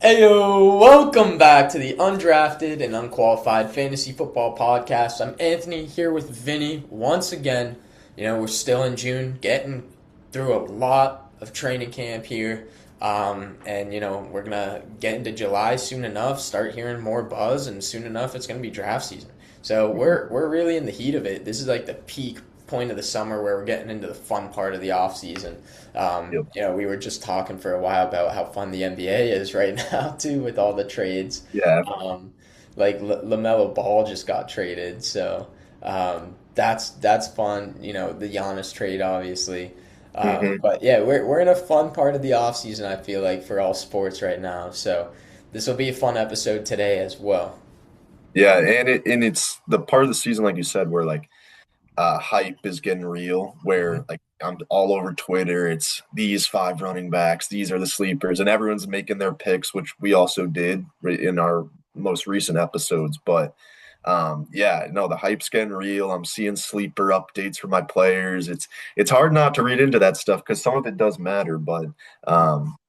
Heyo, welcome back to the Undrafted and Unqualified Fantasy Football Podcast. I'm Anthony here with Vinny once again. We're still in June, getting through a lot of training camp here. And we're going to get into July soon enough, start hearing more buzz, and soon enough it's going to be draft season. So we're really in the heat of it. This is like the peak point of the summer where we're getting into the fun part of the off season. Yep. We were just talking for a while about how fun the NBA is right now too, with all the trades. Yeah. Um, like LaMelo Ball just got traded, so that's fun. The Giannis trade, obviously. hmm But yeah, we're in a fun part of the off season. I feel like for all sports right now. So this will be a fun episode today as well. Yeah, and it's the part of the season, like you said, where like hype is getting real, where like I'm all over Twitter. It's these five running backs, these are the sleepers, and everyone's making their picks, which we also did in our most recent episodes. But yeah, no, the hype's getting real. I'm seeing sleeper updates for my players. It's hard not to read into that stuff because some of it does matter, but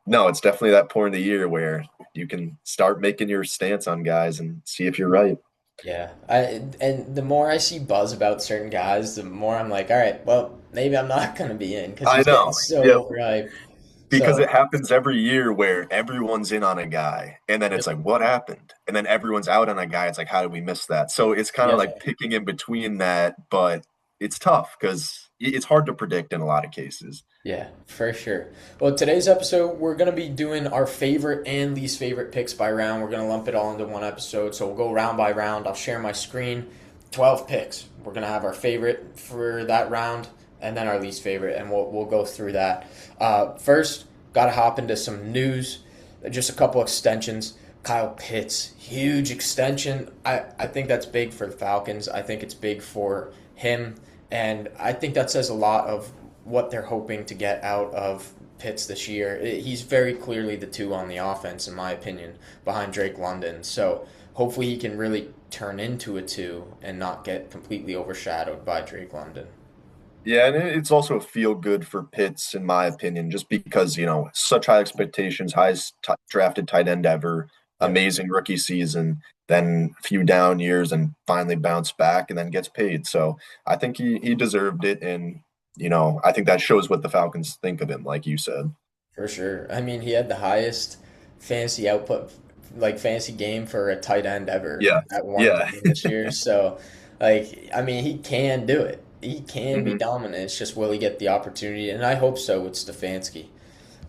no, it's definitely that point of the year where you can start making your stance on guys and see if you're right. Yeah, and the more I see buzz about certain guys, the more I'm like, all right, well, maybe I'm not gonna be in because I he's getting know. so Yeah. overhyped. Because So it happens every year where everyone's in on a guy, and then it's like, what happened? And then everyone's out on a guy. It's like, how did we miss that? So it's kind of yeah, like picking in between that, but it's tough because it's hard to predict in a lot of cases. yeah, for sure. Well, today's episode, we're gonna be doing our favorite and least favorite picks by round. We're gonna lump it all into one episode, so we'll go round by round. I'll share my screen. 12 picks. We're gonna have our favorite for that round, and then our least favorite, and we'll go through that. First, gotta hop into some news. Just a couple extensions. Kyle Pitts, huge extension. I think that's big for the Falcons. I think it's big for him, and I think that says a lot of what they're hoping to get out of Pitts this year. He's very clearly the two on the offense, in my opinion, behind Drake London. So hopefully he can really turn into a two and not get completely overshadowed by Drake London. Yeah, and it's also a feel good for Pitts, in my opinion, just because, such high expectations, highest drafted tight end ever, Yep, amazing rookie season, then a few down years and finally bounce back and then gets paid. So I think he deserved it. And, I think that shows what the Falcons think of him, like you said. for sure. I mean, he had the highest fantasy output, like fantasy game for a tight end ever Yeah. at one Yeah. game this year. So, I mean, he can do it. He can be hmm dominant. It's just will he get the opportunity? And I hope so with Stefanski.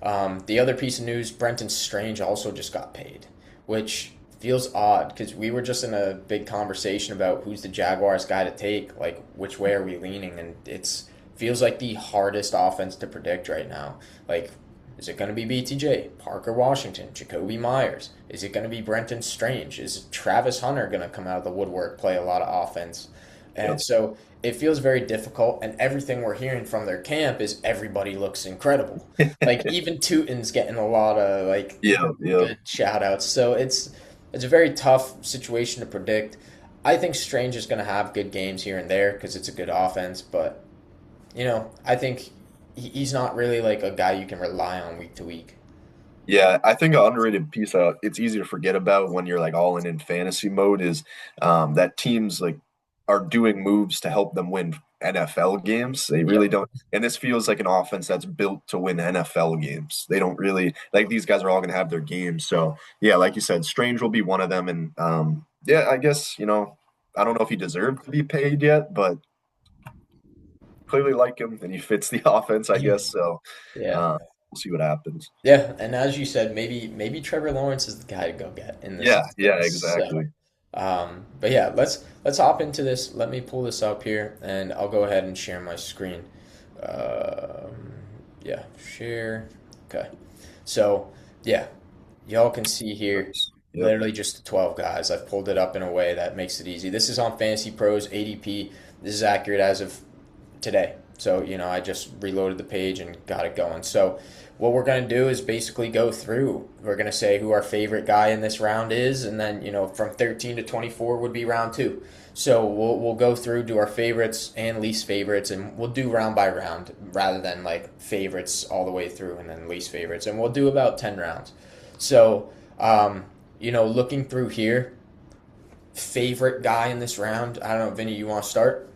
The other piece of news, Brenton Strange also just got paid, which feels odd because we were just in a big conversation about who's the Jaguars guy to take, like which way are we leaning, and it's feels like the hardest offense to predict right now. Like, is it going to be BTJ, Parker Washington, Jacoby Myers? Is it going to be Brenton Strange? Is Travis Hunter going to come out of the woodwork, play a lot of offense? And Yep. so it feels very difficult, and everything we're hearing from their camp is everybody looks incredible. Like even Tootin's getting a lot of Yeah. Yeah. good shout outs. So it's a very tough situation to predict. I think Strange is going to have good games here and there because it's a good offense, but I think he's not really like a guy you can rely on week to week. Yeah, I think an underrated piece it's easy to forget about when you're like all in fantasy mode is that teams like are doing moves to help them win NFL games. They really Yep, don't, and this feels like an offense that's built to win NFL games. They don't really like these guys are all going to have their games. So yeah, like you said, Strange will be one of them, and yeah, I guess I don't know if he deserved to be paid yet, but clearly like him and he fits the offense, I guess. So yeah. uh, we'll see what happens. Yeah, and as you said, maybe Trevor Lawrence is the guy to go get in this Yeah, yeah, instance. So, exactly. but yeah, let's hop into this. Let me pull this up here, and I'll go ahead and share my screen. Yeah, share. Okay, so yeah, y'all can see here, Nice. Yep. literally just the 12 guys. I've pulled it up in a way that makes it easy. This is on Fantasy Pros ADP. This is accurate as of today. So, I just reloaded the page and got it going. So, what we're going to do is basically go through. We're going to say who our favorite guy in this round is, and then, from 13 to 24 would be round two. So, we'll go through, do our favorites and least favorites, and we'll do round by round rather than like favorites all the way through and then least favorites. And we'll do about 10 rounds. So, Um, looking through here, favorite guy in this round. I don't know, Vinny, you want to start?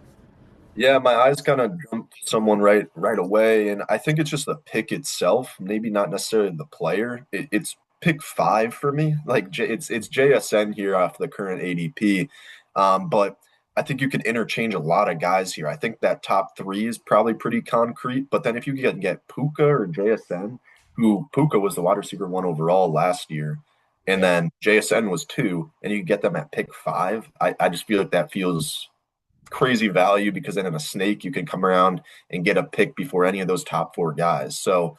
Yeah, my eyes kind of jumped to someone right away, and I think it's just the pick itself, maybe not necessarily the player. It's pick five for me. It's JSN here off the current ADP, but I think you could interchange a lot of guys here. I think that top three is probably pretty concrete, but then if you can get Puka or JSN, who Puka was the wide receiver one overall last year, and Yeah. then JSN was two, and you get them at pick five, I just feel like that feels crazy value because then in a snake you can come around and get a pick before any of those top four guys. So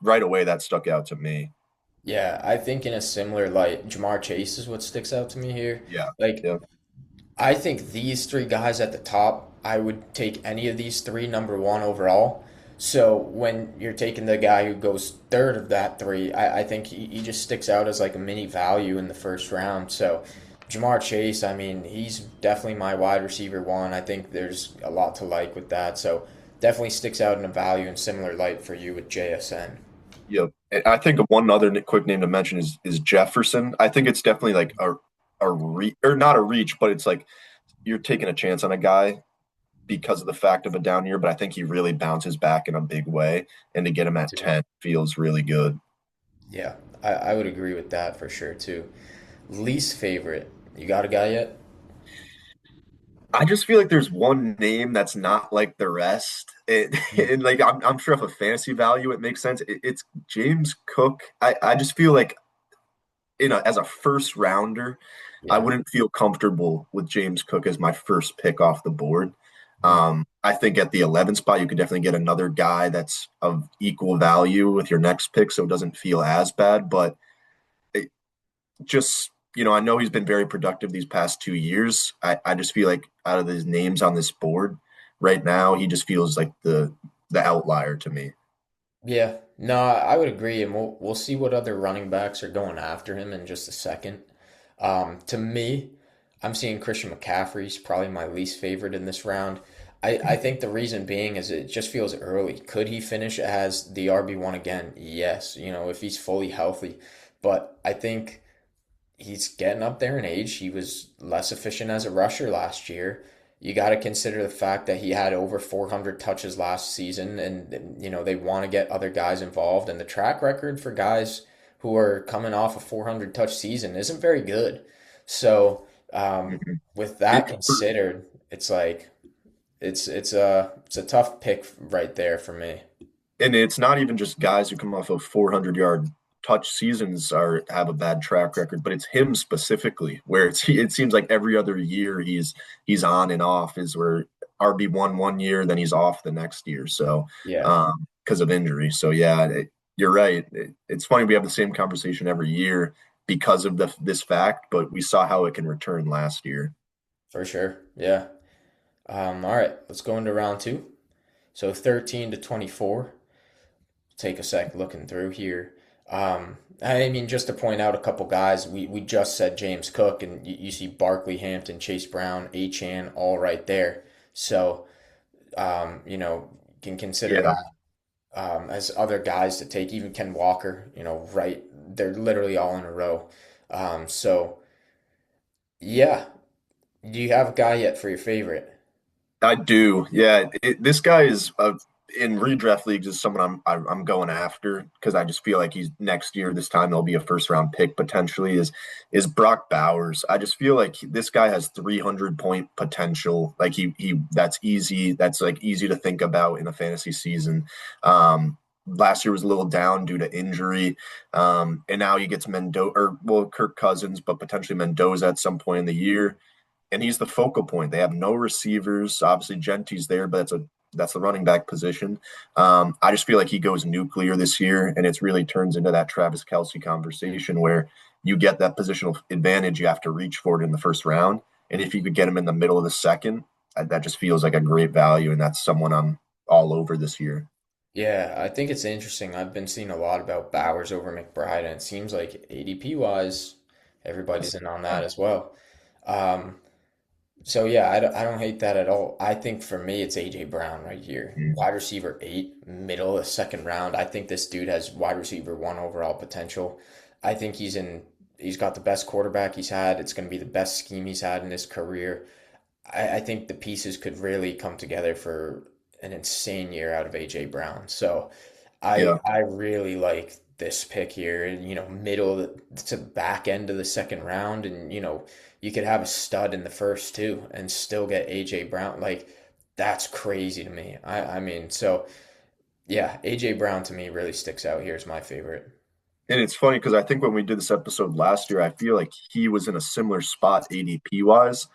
right away that stuck out to me. Yeah, I think in a similar light, Jamar Chase is what sticks out to me here. Yeah. Like, Yeah. I think these three guys at the top, I would take any of these three number one overall. So when you're taking the guy who goes third of that three, I think he just sticks out as like a mini value in the first round. So Jamar Chase, I mean, he's definitely my wide receiver one. I think there's a lot to like with that. So definitely sticks out in a value and similar light for you with JSN. Yep. And I think one other quick name to mention is Jefferson. I think it's definitely like or not a reach, but it's like you're taking a chance on a guy because of the fact of a down year, but I think he really bounces back in a big way. And to get him at 10 feels really good. Yeah, I would agree with that for sure too. Least favorite. You got a guy yet? I just feel like there's one name that's not like the rest. And like I'm sure if a fantasy value it makes sense. It's James Cook. I just feel like as a first rounder, I Yeah. wouldn't feel comfortable with James Cook as my first pick off the board. Mm. I think at the 11th spot, you could definitely get another guy that's of equal value with your next pick, so it doesn't feel as bad. But it just, I know he's been very productive these past 2 years. I just feel like out of his names on this board right now, he just feels like the outlier to me. Yeah. No, I would agree, and we'll see what other running backs are going after him in just a second. To me, I'm seeing Christian McCaffrey's probably my least favorite in this round. I think the reason being is it just feels early. Could he finish as the RB1 again? Yes, if he's fully healthy. But I think he's getting up there in age. He was less efficient as a rusher last year. You got to consider the fact that he had over 400 touches last season, and they want to get other guys involved. And the track record for guys who are coming off a 400 touch season isn't very good. So, Mhm. with that considered, it's like it's a tough pick right there for me. And it's not even just guys who come off of 400-yard touch seasons are have a bad track record, but it's him specifically, where it seems like every other year he's on and off is where RB1 year, then he's off the next year. So Yeah, because of injury. So yeah, you're right. It's funny we have the same conversation every year because of this fact, but we saw how it can return last year. for sure. Yeah. All right, let's go into round two. So 13 to 24. Take a sec looking through here. I mean, just to point out a couple guys, we just said James Cook, and you see Barkley, Hampton, Chase Brown, Achan, all right there. So, can consider Yeah, that as other guys to take. Even Ken Walker, right? They're literally all in a row. So, yeah. Do you have a guy yet for your favorite? I do. Yeah, this guy is in redraft leagues is someone I'm going after because I just feel like he's next year this time he'll be a first round pick potentially is Brock Bowers. I just feel like this guy has 300 point potential. Like he that's easy. That's like easy to think about in a fantasy season. Last year was a little down due to injury, and now he gets Mendoza or well Kirk Cousins, but potentially Mendoza at some point in the year and he's the focal point. They have no receivers. Obviously, Genti's there, but that's the running back position. I just feel like he goes nuclear this year, and it really turns into that Travis Kelce conversation where you get that positional advantage. You have to reach for it in the first round, and if you could get him in the middle of the second, that just feels like a great value, and that's someone I'm all over this year. Yeah, I think it's interesting. I've been seeing a lot about Bowers over McBride, and it seems like ADP wise, everybody's in on that as well. Um, so yeah, I don't hate that at all. I think for me, it's AJ Brown right here, wide receiver eight, middle of the second round. I think this dude has wide receiver one overall potential. I think he's got the best quarterback he's had. It's going to be the best scheme he's had in his career. I think the pieces could really come together for an insane year out of AJ Brown. So Yeah. I really like this pick here, middle to back end of the second round, and you could have a stud in the first two and still get AJ Brown. Like that's crazy to me. I mean, so yeah, AJ Brown to me really sticks out here as my favorite. And it's funny because I think when we did this episode last year, I feel like he was in a similar spot ADP wise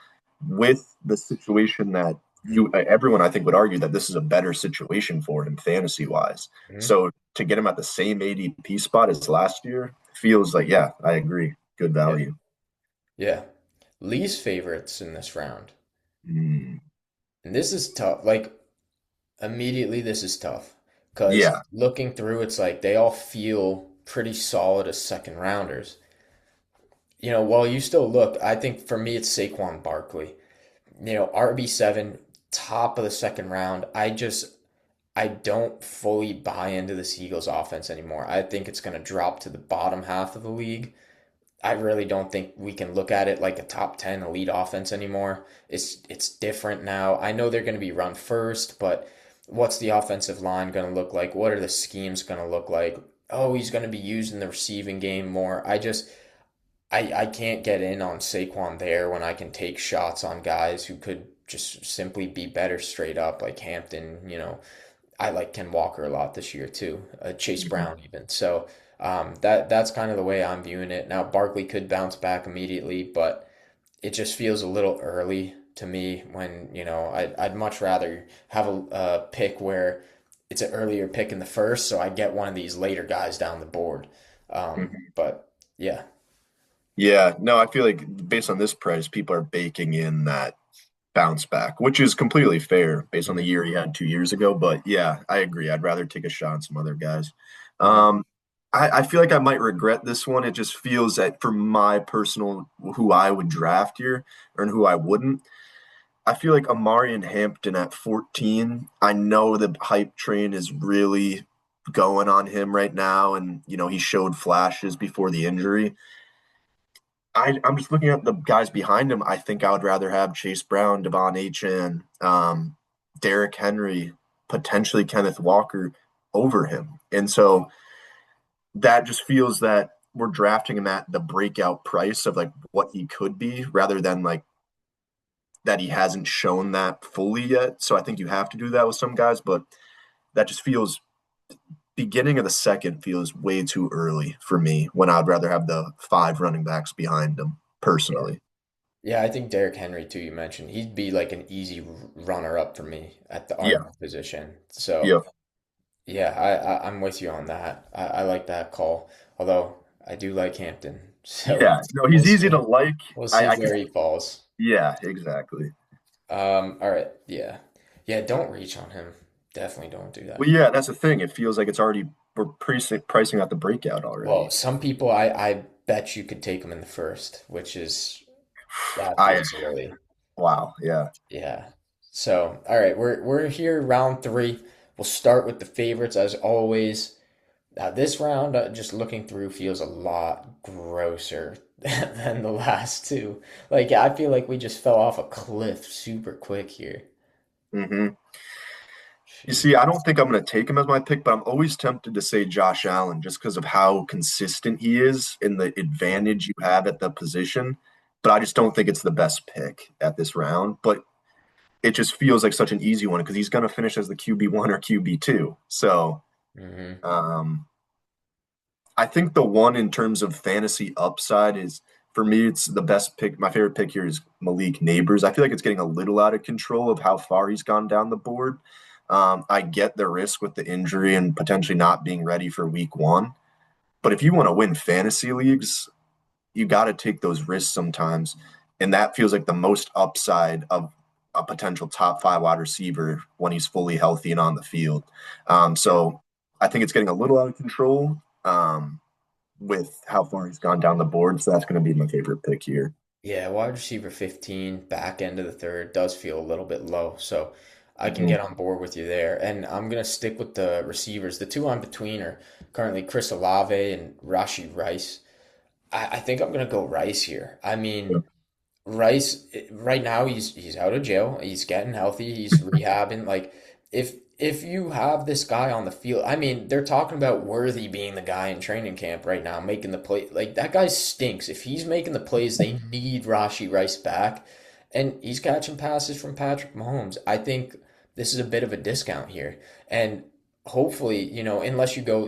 with the situation that you everyone I think would argue that this is a better situation for him fantasy wise. Mhm. So to get him at the same ADP spot as last year feels like, yeah, I agree. Good Yeah. value. Yeah. Least favorites in this round. Mm, And this is tough. Like immediately this is tough because yeah. looking through it's like they all feel pretty solid as second rounders. While you still look, I think for me it's Saquon Barkley. RB7, top of the second round. I don't fully buy into this Eagles offense anymore. I think it's going to drop to the bottom half of the league. I really don't think we can look at it like a top 10 elite offense anymore. It's different now. I know they're going to be run first, but what's the offensive line going to look like? What are the schemes going to look like? Oh, he's going to be used in the receiving game more. I can't get in on Saquon there when I can take shots on guys who could just simply be better straight up, like Hampton. I like Ken Walker a lot this year too. Chase Mhm. Brown even. So that's kind of the way I'm viewing it. Now Barkley could bounce back immediately, but it just feels a little early to me when I'd much rather have a pick where it's an earlier pick in the first, so I get one of these later guys down the board. Mhm. But yeah. Yeah, no, I feel like based on this price, people are baking in that bounce back, which is completely fair based on the Mhm. year he had 2 years ago. But yeah, I agree. I'd rather take a shot on some other guys. Mhm. Um, I feel like I might regret this one. It just feels that for my personal who I would draft here or who I wouldn't. I feel like Amari and Hampton at 14. I know the hype train is really going on him right now, and he showed flashes before the injury. I'm just looking at the guys behind him. I think I would rather have Chase Brown, Devon Achane, Derrick Henry, potentially Kenneth Walker over him. And so that just feels that we're drafting him at the breakout price of like what he could be rather than like that he hasn't shown that fully yet. So I think you have to do that with some guys, but that just feels beginning of the second feels way too early for me when I'd rather have the five running backs behind him Yeah. personally. Yeah, I think Derrick Henry too, you mentioned. He'd be like an easy runner up for me at the Yeah. RB position. So, Yeah. yeah, I'm with you on that. I like that call. Although I do like Hampton. So, Yeah, no, we'll he's easy to see. like. We'll I, see I can, where he falls. yeah, exactly. All right. Yeah. Yeah, don't reach on him. Definitely don't do Well, that. yeah, that's the thing. It feels like it's already we're pricing out the breakout Well, already. some people I bet you could take him in the first, which is that I feels early. wow, yeah. Yeah. So, all right, we're here round three. We'll start with the favorites as always. Now, this round, just looking through, feels a lot grosser than the last two. Like, I feel like we just fell off a cliff super quick here. hmm You Jeez. see, I don't think I'm going to take him as my pick, but I'm always tempted to say Josh Allen just because of how consistent he is and the advantage you have at the position. But I just don't think it's the best pick at this round. But it just feels like such an easy one because he's going to finish as the QB1 or QB2. So, Hmm. um, I think the one in terms of fantasy upside is for me, it's the best pick. My favorite pick here is Malik Neighbors. I feel like it's getting a little out of control of how far he's gone down the board. I get the risk with the injury and potentially not being ready for week one. But if you want to win fantasy leagues, you got to take those risks sometimes. And that feels like the most upside of a potential top five wide receiver when he's fully healthy and on the field. Yeah. So I think it's getting a little out of control. With how far he's gone down the board. So that's going to be my favorite pick here. Yeah, wide receiver 15, back end of the third does feel a little bit low. So I can Mm-hmm. get on board with you there. And I'm going to stick with the receivers. The two on between are currently Chris Olave and Rashi Rice. I think I'm gonna go Rice here. I Yeah. mean, Rice right now he's out of jail. He's getting healthy. He's rehabbing. Like if you have this guy on the field, I mean, they're talking about Worthy being the guy in training camp right now, making the play. Like that guy stinks. If he's making the plays, they need Rashi Rice back, and he's catching passes from Patrick Mahomes. I think this is a bit of a discount here, and hopefully, unless you go,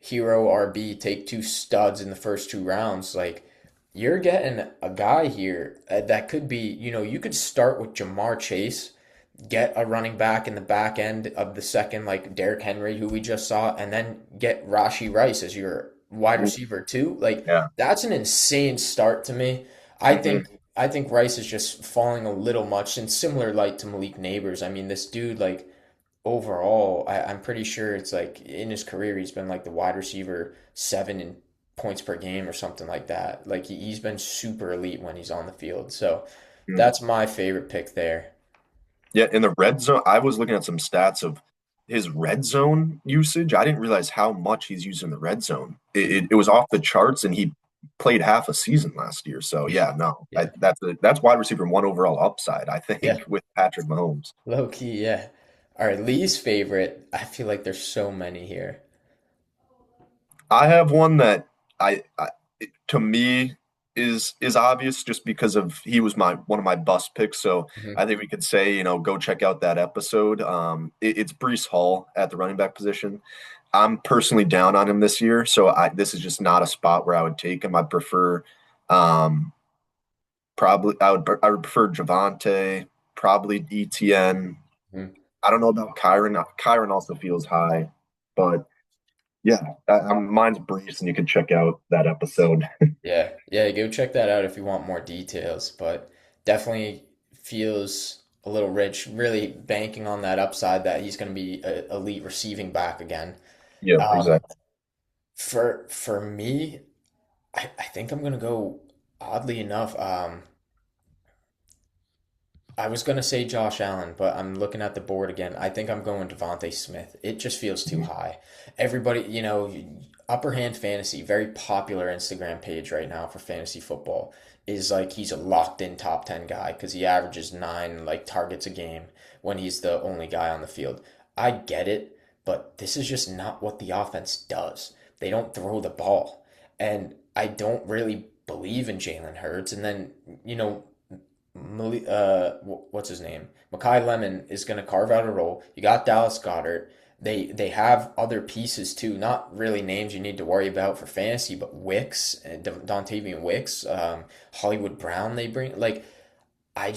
hero RB, take two studs in the first two rounds, like you're getting a guy here that could be, you could start with Jamar Chase, get a running back in the back end of the second, like Derrick Henry, who we just saw, and then get Rashi Rice as your wide receiver too. Like Yeah. that's an insane start to me. I Hmm. think I think Rice is just falling a little much in similar light to Malik Neighbors. I mean, this dude, like overall, I'm pretty sure it's like in his career he's been like the wide receiver seven in points per game or something like that. Like he's been super elite when he's on the field. So that's my favorite pick there. Yeah, in the red zone, I was looking at some stats of his red zone usage. I didn't realize how much he's used in the red zone. It was off the charts, and he played half a season last year. So yeah, no, Yeah. that's wide receiver one overall upside, I think, Yeah. with Patrick Mahomes. Low key, yeah. All right, Lee's favorite. I feel like there's so many here. I have one that to me is obvious just because of he was my one of my bust picks. So Hmm. I think we could say, go check out that episode. It's Brees Hall at the running back position. I'm personally down on him this year, so this is just not a spot where I would take him. I prefer um probably I would prefer Javante, probably ETN. I don't know about Kyron. Kyron also feels high, but yeah, mine's Brees, and you can check out that episode. Yeah, yeah, go check that out if you want more details, but definitely feels a little rich, really banking on that upside that he's going to be an elite receiving back again. Yep, Um, exactly. for me, I think I'm going to go oddly enough. I was gonna say Josh Allen, but I'm looking at the board again. I think I'm going Devontae Smith. It just feels too high. Everybody, Upper Hand Fantasy, very popular Instagram page right now for fantasy football, is like he's a locked in top 10 guy because he averages nine like targets a game when he's the only guy on the field. I get it, but this is just not what the offense does. They don't throw the ball. And I don't really believe in Jalen Hurts. And then, you know, what's his name? Makai Lemon is going to carve out a role. You got Dallas Goddard. They have other pieces too, not really names you need to worry about for fantasy, but Wicks, Dontavian Wicks, Hollywood Brown. They bring like I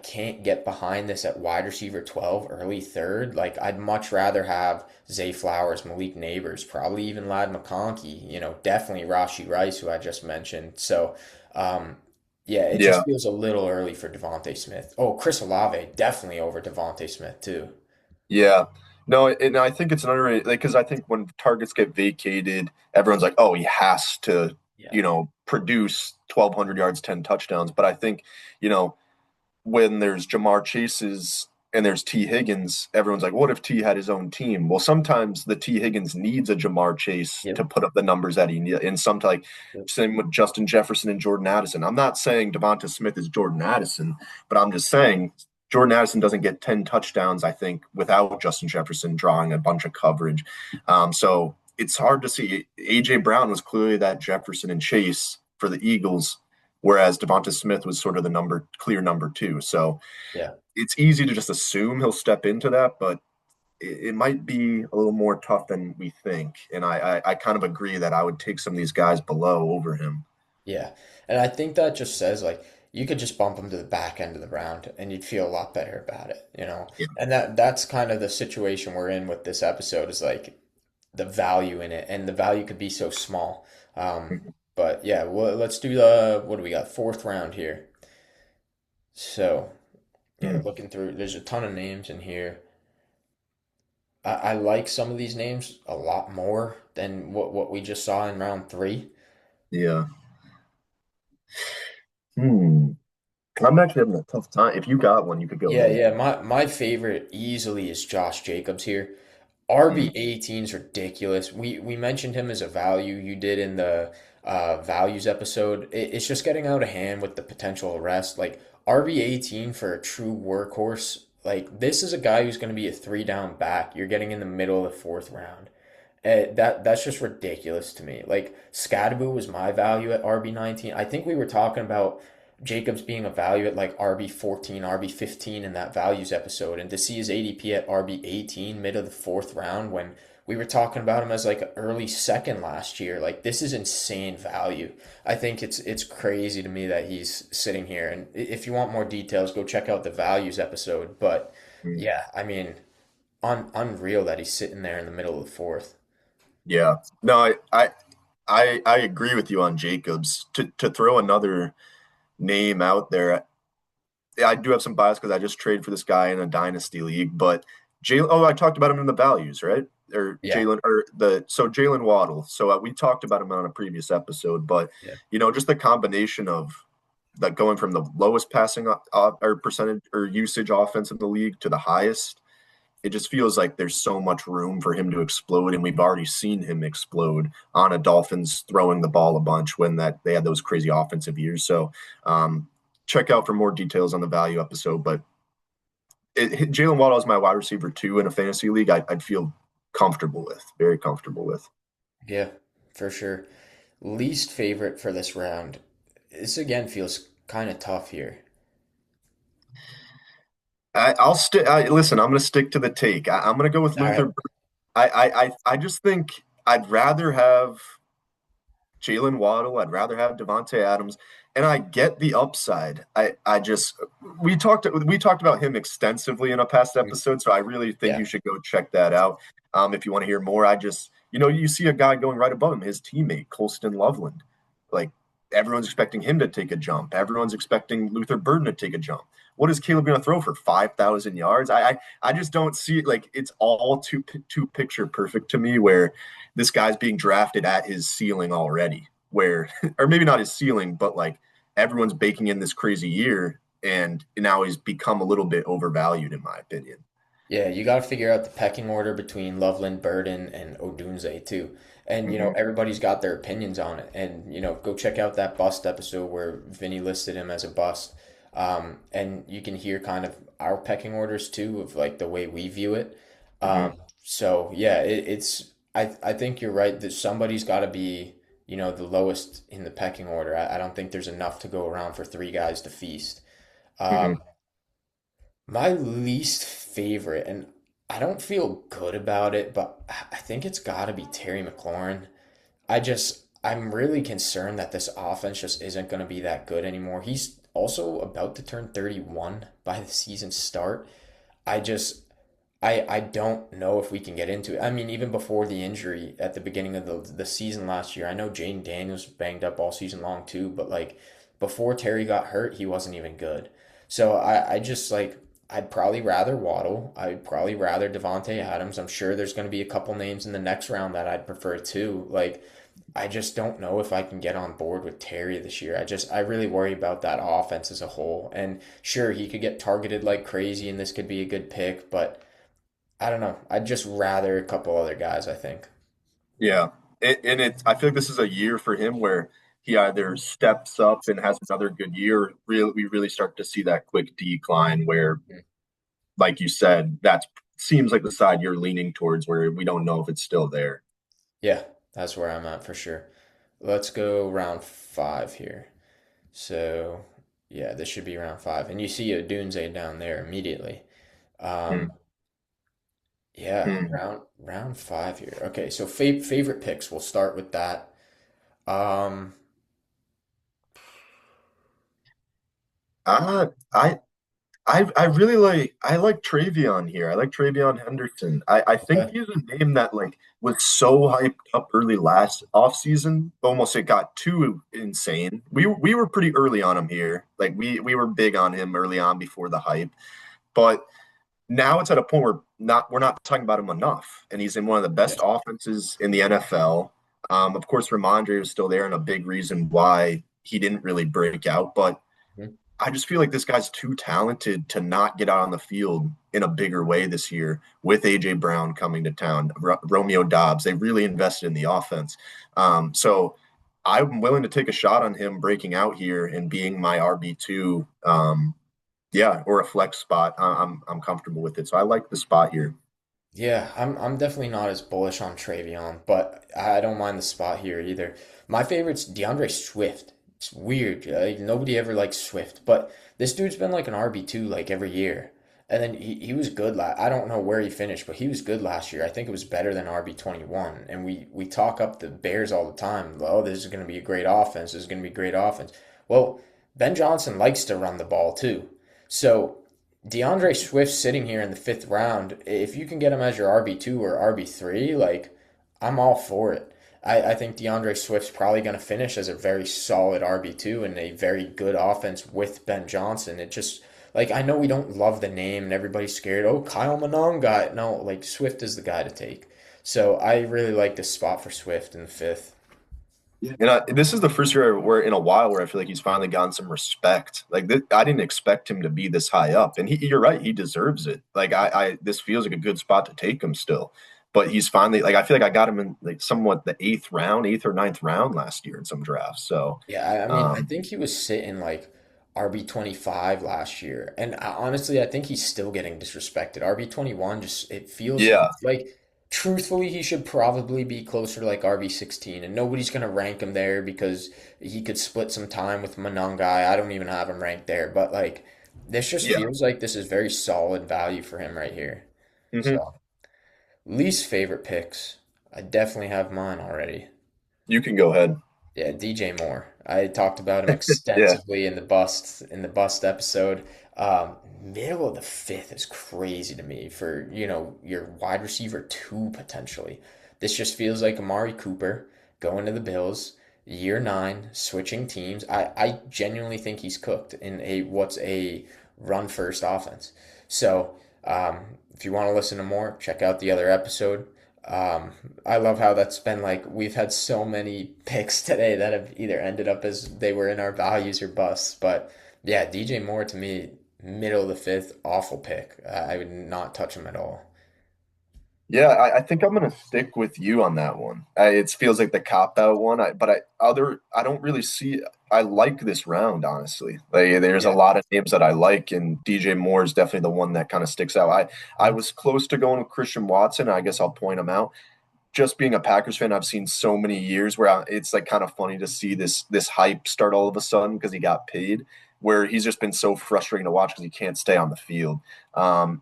can't get behind this at wide receiver 12, early third. Like I'd much rather have Zay Flowers, Malik Neighbors, probably even Lad McConkey. Definitely Rashi Rice, who I just mentioned. So. Um, yeah, it Yeah, just feels a little early for Devontae Smith. Oh, Chris Olave, definitely over Devontae Smith too. yeah. No, and I think it's an underrated, like, because I think when targets get vacated, everyone's like, oh, he has to, Yeah. produce 1,200 yards, 10 touchdowns. But I think, you know, when there's Jamar Chase's and there's T. Higgins, everyone's like, what if T had his own team? Well, sometimes the T. Higgins needs a Jamar Chase to Yep. put up the numbers that he needs. And sometimes, like, Yep. same with Justin Jefferson and Jordan Addison. I'm not saying Devonta Smith is Jordan Addison, but I'm just saying Jordan Addison doesn't get 10 touchdowns, I think, without Justin Jefferson drawing a bunch of coverage. So it's hard to see. A.J. Brown was clearly that Jefferson and Chase for the Eagles, whereas Devonta Smith was sort of the clear number two. So Yeah. it's easy to just assume he'll step into that, but it might be a little more tough than we think. And I kind of agree that I would take some of these guys below over him. Yeah. And I think that just says like you could just bump him to the back end of the round and you'd feel a lot better about it. Yeah. And that's kind of the situation we're in with this episode is like the value in it and the value could be so small. But yeah, well, let's do the what do we got? Fourth round here. So, yeah, Mm, looking through, there's a ton of names in here. I like some of these names a lot more than what we just saw in round three. yeah. Hmm. I'm actually having a tough time. If you got one, you could go Yeah, ahead. yeah. My favorite easily is Josh Jacobs here. RB Mm, 18 is ridiculous. We mentioned him as a value. You did in the values episode. It's just getting out of hand with the potential arrest. Like RB18 for a true workhorse. Like this is a guy who's going to be a three down back. You're getting in the middle of the fourth round. That's just ridiculous to me. Like Scadaboo was my value at RB19. I think we were talking about Jacobs being a value at like RB14, RB15 in that values episode, and to see his ADP at RB18 mid of the fourth round when we were talking about him as like an early second last year. Like this is insane value. I think it's crazy to me that he's sitting here. And if you want more details, go check out the values episode. But Mm. yeah, I mean, unreal that he's sitting there in the middle of the fourth. Yeah. No, I agree with you on Jacobs. To throw another name out there, I do have some bias because I just traded for this guy in a dynasty league. But Jalen, oh, I talked about him in the values, right? Or Yeah, Jalen, or the so Jalen Waddle. So we talked about him on a previous episode, but yeah, just the combination of that going from the lowest passing or percentage or usage offense in the league to the highest. It just feels like there's so much room for him to explode, and we've already seen him explode on a Dolphins throwing the ball a bunch when that they had those crazy offensive years. So check out for more details on the value episode. But Jalen Waddle is my wide receiver two in a fantasy league. I'd feel comfortable with, very comfortable with. yeah, for sure. Least favorite for this round. This again feels kind of tough here. I'll stick. Listen, I'm going to stick to the take. I'm going to go with All right. Luther. I just think I'd rather have Jalen Waddle. I'd rather have Devontae Adams, and I get the upside. I just we talked about him extensively in a past episode, so I really think Yeah. you should go check that out. If you want to hear more, I just you see a guy going right above him, his teammate Colston Loveland. Like everyone's expecting him to take a jump. Everyone's expecting Luther Burden to take a jump. What is Caleb going to throw for 5,000 yards? I just don't see it. Like it's all too picture perfect to me where this guy's being drafted at his ceiling already, where, or maybe not his ceiling, but like everyone's baking in this crazy year, and now he's become a little bit overvalued, in my opinion. Yeah, you got to figure out the pecking order between Loveland, Burden, and Odunze too. And Mm-hmm. everybody's got their opinions on it. And go check out that bust episode where Vinny listed him as a bust. And you can hear kind of our pecking orders too of like the way we view it. Mm-hmm. So yeah, it's I think you're right that somebody's got to be the lowest in the pecking order. I don't think there's enough to go around for three guys to feast. Mm-hmm. My least favorite, and I don't feel good about it, but I think it's got to be Terry McLaurin. I'm really concerned that this offense just isn't going to be that good anymore. He's also about to turn 31 by the season start. I just, I don't know if we can get into it. I mean, even before the injury at the beginning of the season last year, I know Jaden Daniels banged up all season long too, but like before Terry got hurt, he wasn't even good. So I just like I'd probably rather Waddle. I'd probably rather Devontae Adams. I'm sure there's going to be a couple names in the next round that I'd prefer too. Like I just don't know if I can get on board with Terry this year. I really worry about that offense as a whole. And sure, he could get targeted like crazy and this could be a good pick, but I don't know. I'd just rather a couple other guys, I think. Yeah, and I feel like this is a year for him where he either steps up and has another good year. Really, we really start to see that quick decline where, like you said, that seems like the side you're leaning towards, where we don't know if it's still there. Yeah, that's where I'm at for sure. Let's go round five here. So, yeah, this should be round five. And you see a Dunze down there immediately. Um, Hmm. yeah, Hmm. round five here. Okay, so favorite picks. We'll start with that. Um, Uh, I I really like Travion here. I like Travion Henderson. I think okay. he's a name that like was so hyped up early last offseason. Almost it got too insane. We were pretty early on him here. Like we were big on him early on before the hype. But now it's at a point where we're not talking about him enough. And he's in one of the Yeah. best offenses in the NFL. Of course, Ramondre is still there and a big reason why he didn't really break out. But Mhm. I just feel like this guy's too talented to not get out on the field in a bigger way this year with AJ Brown coming to town, Romeo Dobbs. They really invested in the offense. So I'm willing to take a shot on him breaking out here and being my RB2. Yeah, or a flex spot. I'm comfortable with it. So I like the spot here. Yeah, I'm definitely not as bullish on Travion, but I don't mind the spot here either. My favorite's DeAndre Swift. It's weird. Nobody ever likes Swift, but this dude's been like an RB2 like every year. And then he was good I don't know where he finished, but he was good last year. I think it was better than RB21. And we talk up the Bears all the time. Oh, this is going to be a great offense. This is going to be a great offense. Well, Ben Johnson likes to run the ball too. So DeAndre Swift sitting here in the fifth round, if you can get him as your RB2 or RB3, like I'm all for it. I think DeAndre Swift's probably going to finish as a very solid RB2 and a very good offense with Ben Johnson. It just, like, I know we don't love the name and everybody's scared. Oh, Kyle Mononga. No, like, Swift is the guy to take. So I really like this spot for Swift in the fifth. Yeah. And this is the first year where in a while where I feel like he's finally gotten some respect. Like I didn't expect him to be this high up, and you're right, he deserves it. Like this feels like a good spot to take him still, but he's finally like I feel like I got him in like somewhat the eighth or ninth round last year in some drafts. So, Yeah, I mean, I um, think he was sitting like RB25 last year. And honestly, I think he's still getting disrespected. RB21 just, it feels yeah, like, truthfully, he should probably be closer to like RB16. And nobody's going to rank him there because he could split some time with Monongai. I don't even have him ranked there. But like, this just yeah, feels like this is very solid value for him right here. hmm So, least favorite picks. I definitely have mine already. you can go ahead. Yeah, DJ Moore. I talked about him Yeah, extensively in the bust episode. Middle of the fifth is crazy to me for, your wide receiver two potentially. This just feels like Amari Cooper going to the Bills, year nine, switching teams. I genuinely think he's cooked in what's a run first offense. So if you want to listen to more, check out the other episode. Um, I love how that's been like we've had so many picks today that have either ended up as they were in our values or busts. But yeah, DJ Moore to me, middle of the fifth, awful pick. I would not touch him at all. yeah. I think I'm gonna stick with you on that one. It feels like the cop out one. I don't really see. I like this round honestly. Like, there's a Yeah. lot of names that I like, and DJ Moore is definitely the one that kind of sticks out. I was close to going with Christian Watson. I guess I'll point him out. Just being a Packers fan, I've seen so many years where it's like kind of funny to see this hype start all of a sudden because he got paid. Where he's just been so frustrating to watch because he can't stay on the field.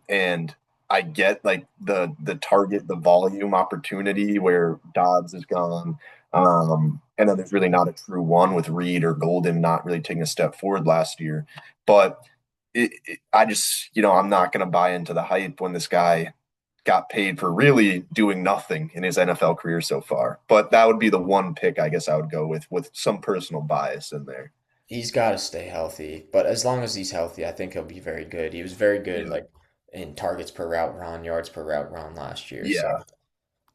And I get like the target, the volume opportunity where Dobbs is gone. And then there's really not a true one with Reed or Golden not really taking a step forward last year. But I just, I'm not going to buy into the hype when this guy got paid for really doing nothing in his NFL career so far. But that would be the one pick I guess I would go with some personal bias in there. He's got to stay healthy, but as long as he's healthy, I think he'll be very good. He was very good, Yeah. like in targets per route run, yards per route run last year. Yeah. So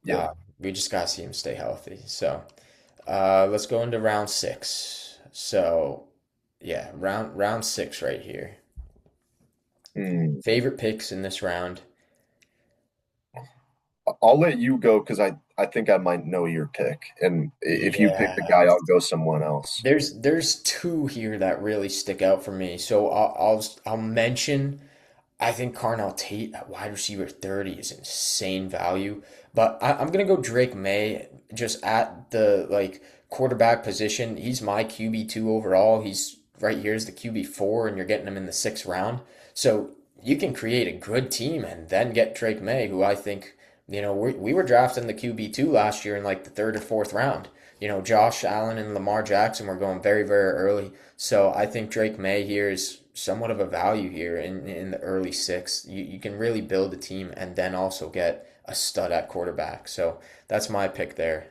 Yeah. we just gotta see him stay healthy. So let's go into round six. So yeah, round six right here. Hmm. Favorite picks in this round? I'll let you go because I think I might know your pick. And if you pick the Yeah, guy, I'll go someone else. there's two here that really stick out for me. So I'll mention. I think Carnell Tate at wide receiver 30 is insane value. But I'm gonna go Drake May just at the like quarterback position. He's my QB2 overall. He's right here is the QB4, and you're getting him in the sixth round. So you can create a good team and then get Drake May, who I think, we were drafting the QB2 last year in like the third or fourth round. Josh Allen and Lamar Jackson were going very, very early. So I think Drake May here is somewhat of a value here in the early sixth. You can really build a team and then also get a stud at quarterback. So that's my pick there.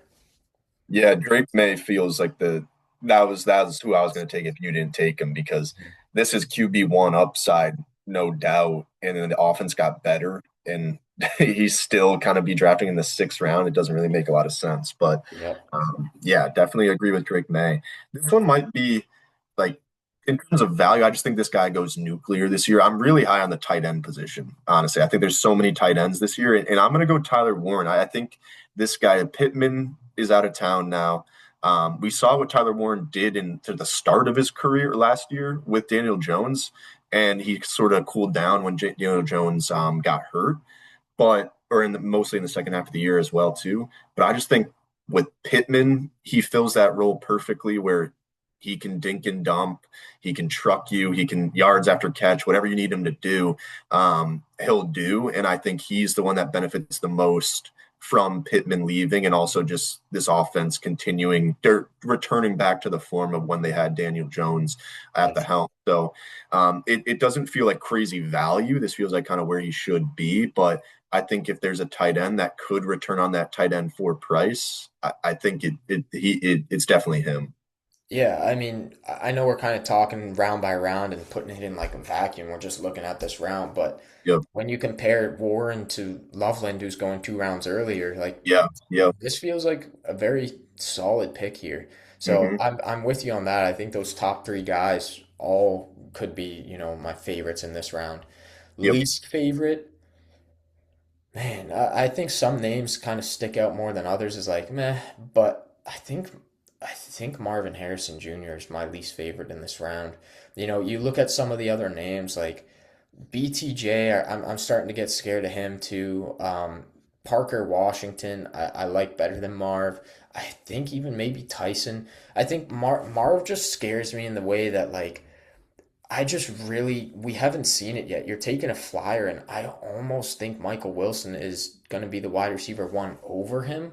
Yeah, Drake May feels like that was who I was going to take if you didn't take him because this is QB1 upside, no doubt. And then the offense got better, and he's still kind of be drafting in the sixth round. It doesn't really make a lot of sense, but Yep. yeah, definitely agree with Drake May. This one might be like in terms of value. I just think this guy goes nuclear this year. I'm really high on the tight end position. Honestly, I think there's so many tight ends this year, and I'm going to go Tyler Warren. I think this guy Pittman is out of town now. We saw what Tyler Warren did to the start of his career last year with Daniel Jones, and he sort of cooled down when Daniel Jones got hurt, but or mostly in the second half of the year as well too. But I just think with Pittman, he fills that role perfectly where he can dink and dump, he can truck you, he can yards after catch, whatever you need him to do, he'll do. And I think he's the one that benefits the most from Pittman leaving, and also just this offense continuing, they're returning back to the form of when they had Daniel Jones at the That's helm. So it doesn't feel like crazy value. This feels like kind of where he should be. But I think if there's a tight end that could return on that tight end for price, I think it's definitely him. Yeah, I mean, I know we're kind of talking round by round and putting it in like a vacuum. We're just looking at this round, but Yep. when you compare Warren to Loveland, who's going 2 rounds earlier, like Yeah. Yep. this feels like a very solid pick here. So Hmm. I'm with you on that. I think those top three guys all could be, my favorites in this round. Yep. Least favorite, man, I think some names kind of stick out more than others is like meh, but I think Marvin Harrison Jr. is my least favorite in this round. You look at some of the other names like BTJ, I'm starting to get scared of him too. Parker Washington, I like better than Marv. I think even maybe Tyson. I think Marv just scares me in the way that like we haven't seen it yet. You're taking a flyer, and I almost think Michael Wilson is going to be the wide receiver one over him.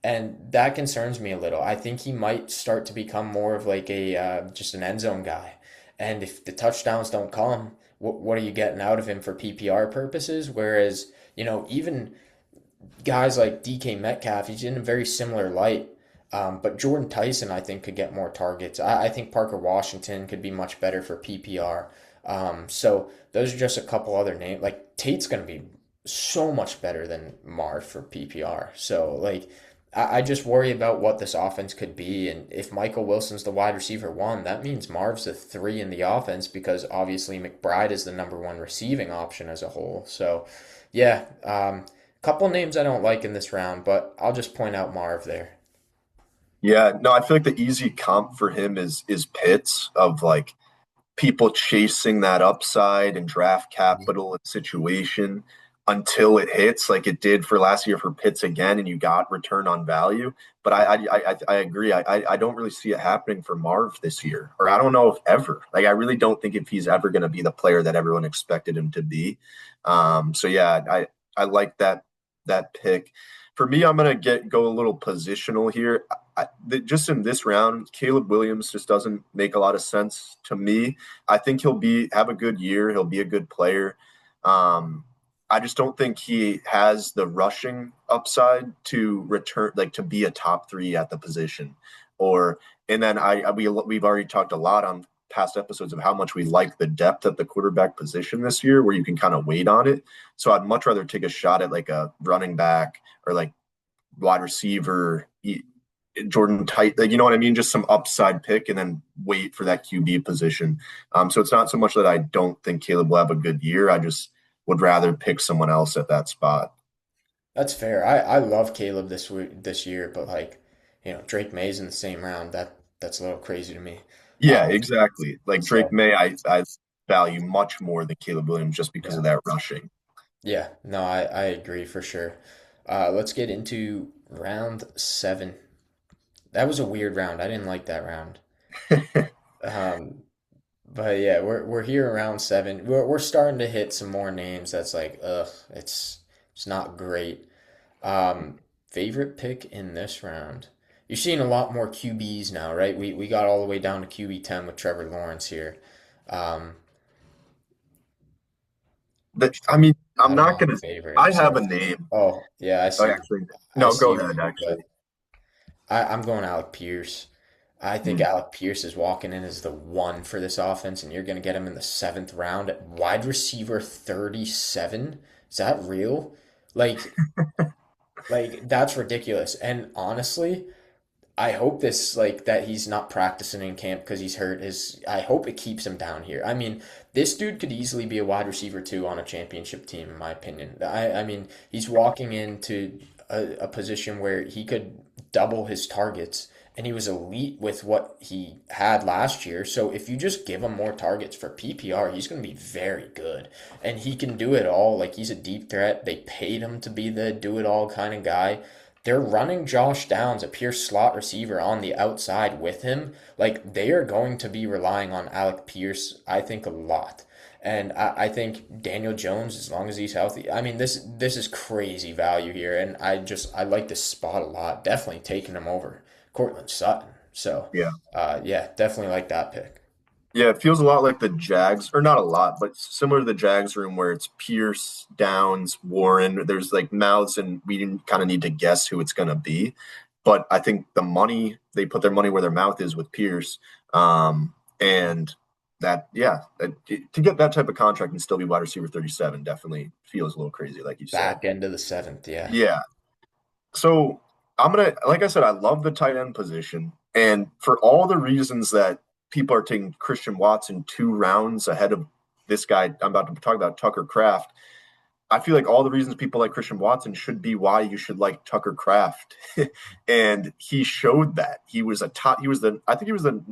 And that concerns me a little. I think he might start to become more of like a just an end zone guy. And if the touchdowns don't come, what are you getting out of him for PPR purposes? Whereas, even guys like DK Metcalf, he's in a very similar light. But Jordan Tyson, I think, could get more targets. I think Parker Washington could be much better for PPR. So those are just a couple other names. Like Tate's going to be so much better than Marv for PPR. So like I just worry about what this offense could be. And if Michael Wilson's the wide receiver one, that means Marv's the three in the offense because obviously McBride is the number one receiving option as a whole. So yeah, couple names I don't like in this round, but I'll just point out Marv there. Yeah. No, I feel like the easy comp for him is Pitts of like people chasing that upside and draft capital and situation until it hits, like it did for last year for Pitts again, and you got return on value. But I agree. I don't really see it happening for Marv this year, or I don't know if ever. Like I really don't think if he's ever going to be the player that everyone expected him to be. So yeah, I like that pick. For me, I'm gonna go a little positional here. Just in this round, Caleb Williams just doesn't make a lot of sense to me. I think he'll have a good year. He'll be a good player. Um, I just don't think he has the rushing upside to return, like to be a top three at the position. Or and then we've already talked a lot on past episodes of how much we like the depth at the quarterback position this year, where you can kind of wait on it. So I'd much rather take a shot at like a running back or like wide receiver, Jordan Tight, like you know what I mean, just some upside pick, and then wait for that QB position. So it's not so much that I don't think Caleb will have a good year. I just would rather pick someone else at that spot. That's fair. I love Caleb this year, but like, Drake May's in the same round. That's a little crazy to me. Yeah, Um, exactly. Like Drake so May, I value much more than Caleb Williams just because yeah, of that rushing. yeah, no, I agree for sure. Let's get into round seven. That was a weird round. I didn't like that round. Um, but yeah, we're here around seven. We're starting to hit some more names. That's like, ugh, it's not great. Favorite pick in this round. You're seeing a lot more QBs now, right? We got all the way down to QB 10 with Trevor Lawrence here. Um, I mean, I I'm don't not have a gonna. favorite. I have So, a name. oh yeah, Oh, actually, I no. see Go one, ahead. but Actually, I'm going Alec Pierce. I think Hmm. Alec Pierce is walking in as the one for this offense, and you're going to get him in the seventh round at wide receiver 37. Is that real? Like, like that's ridiculous. And honestly, I hope this like that he's not practicing in camp because he's hurt. I hope it keeps him down here. I mean, this dude could easily be a wide receiver too on a championship team, in my opinion. I mean, he's walking into a position where he could double his targets and he was elite with what he had last year. So if you just give him more targets for PPR, he's going to be very good. And he can do it all. Like he's a deep threat. They paid him to be the do it all kind of guy. They're running Josh Downs, a pure slot receiver, on the outside with him. Like they are going to be relying on Alec Pierce, I think, a lot. And I think Daniel Jones, as long as he's healthy, I mean this is crazy value here, and I like this spot a lot. Definitely taking him over Cortland Sutton. So, Yeah. yeah, definitely like that pick. Yeah, it feels a lot like the Jags, or not a lot, but similar to the Jags room where it's Pierce, Downs, Warren. There's like mouths, and we kind of need to guess who it's going to be. But I think the money, they put their money where their mouth is with Pierce. And that, yeah, to get that type of contract and still be wide receiver 37 definitely feels a little crazy, like you said. Back end of the seventh, yeah. Yeah. So like I said, I love the tight end position. And for all the reasons that people are taking Christian Watson 2 rounds ahead of this guy I'm about to talk about, Tucker Kraft, I feel like all the reasons people like Christian Watson should be why you should like Tucker Kraft. And he showed that. I think he was the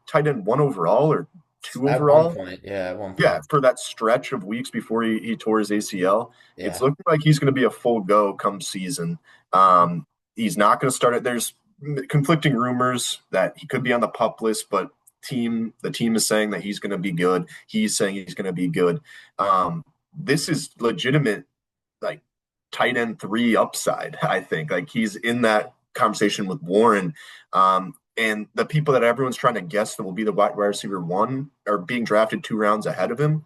tight end 1 overall or two At one overall. point, yeah, at one Yeah, point, for that stretch of weeks before he tore his ACL, it's yeah. looking like he's going to be a full go come season. Um, he's not going to start it. There's conflicting rumors that he could be on the pup list, but the team is saying that he's going to be good. He's saying he's going to be good. This is legitimate, like tight end 3 upside. I think like he's in that conversation with Warren. And the people that everyone's trying to guess that will be the wide receiver 1 are being drafted 2 rounds ahead of him.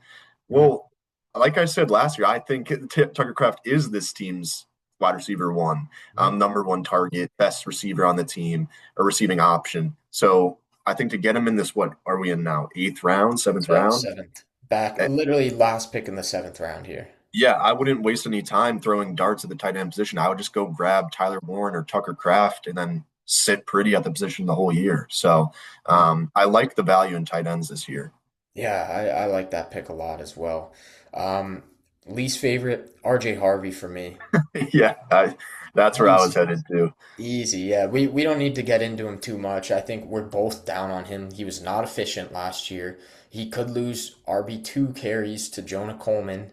Mhm. Well, like I said last year, I think Tucker Kraft is this team's wide receiver 1, Mhm. number 1 target, best receiver on the team, a receiving option. So I think to get him in this, what are we in now? 8th round, 7th round? Seventh. Back, literally last pick in the seventh round here. Yeah, I wouldn't waste any time throwing darts at the tight end position. I would just go grab Tyler Warren or Tucker Kraft and then sit pretty at the position the whole year. So Mhm. I like the value in tight ends this year. Yeah, I like that pick a lot as well. Um, Least favorite, RJ Harvey for me. Yeah, that's where I was He's headed to. easy. Yeah, we don't need to get into him too much. I think we're both down on him. He was not efficient last year. He could lose RB2 carries to Jonah Coleman,